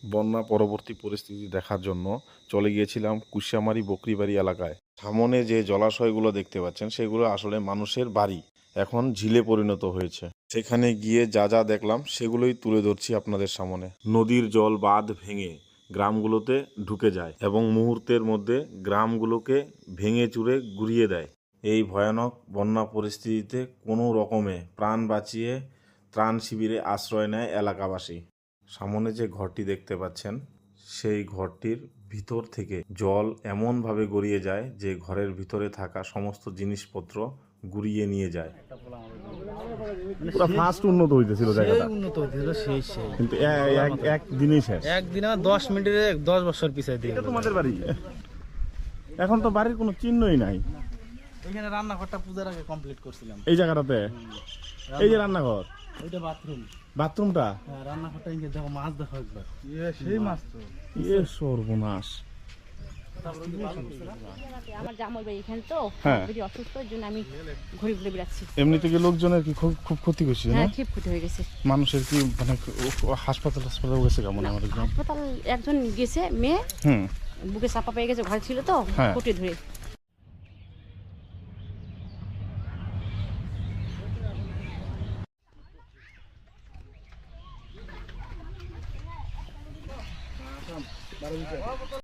বন্যা পরবর্তী পরিস্থিতি দেখার জন্য চলে গিয়েছিলাম কুশিয়ামারি বকরিবাড়ি এলাকায়। সামনে যে জলাশয়গুলো দেখতে পাচ্ছেন সেগুলো আসলে মানুষের বাড়ি, এখন ঝিলে পরিণত হয়েছে। সেখানে গিয়ে যা যা দেখলাম সেগুলোই তুলে ধরছি আপনাদের সামনে। নদীর জল বাঁধ ভেঙে গ্রামগুলোতে ঢুকে যায় এবং মুহূর্তের মধ্যে গ্রামগুলোকে ভেঙে চুরে গুড়িয়ে দেয়। এই ভয়ানক বন্যা পরিস্থিতিতে কোনো রকমে প্রাণ বাঁচিয়ে ত্রাণ শিবিরে আশ্রয় নেয় এলাকাবাসী। সামনে যে ঘরটি দেখতে পাচ্ছেন সেই ঘরটির ভিতর থেকে জল এমনভাবে গড়িয়ে যায় যে ঘরের ভিতরে থাকা সমস্ত জিনিসপত্র গুড়িয়ে নিয়ে যায়। পুরো ফাস্ট উন্নত হইতেছিল জায়গাটা, উন্নত হইতেছিল সেই কিন্তু একদিনই শেষ। একদিন আমার 10 মিনিটে 10 বছর পিছাই দিয়ে। এটা তোমাদের বাড়ি? এখন তো বাড়ির কোনো চিহ্নই নাই। এখানে রান্নাঘরটা পূজার আগে কমপ্লিট করছিলাম। এই জায়গাটাতে এই যে রান্নাঘর, ওইটা বাথরুম। বাথরুমটা, হ্যাঁ, রান্নাঘরটা ইনকে দেখো, মাছ দেখো একবার। সেই মাছ তো। সর্বনাশ। আমার জামাই বাড়ি এখানে তো, হ্যাঁ। বেশি অসুস্থ, ওই জন্য আমি ঘুরে ঘুরে বেড়াচ্ছি। এমনি থেকে লোকজনের কি খুব ক্ষতি করছে না? হ্যাঁ, খুব ক্ষতি হয়ে গেছে। মানুষের কি মানে হাসপাতাল গেছে কেমন? আমাদের গ্রাম হাসপাতাল একজন গেছে, মেয়ে বুকে চাপা পেয়ে গেছে, ঘরে ছিল তো, হ্যাঁ। ফুটে ধরে।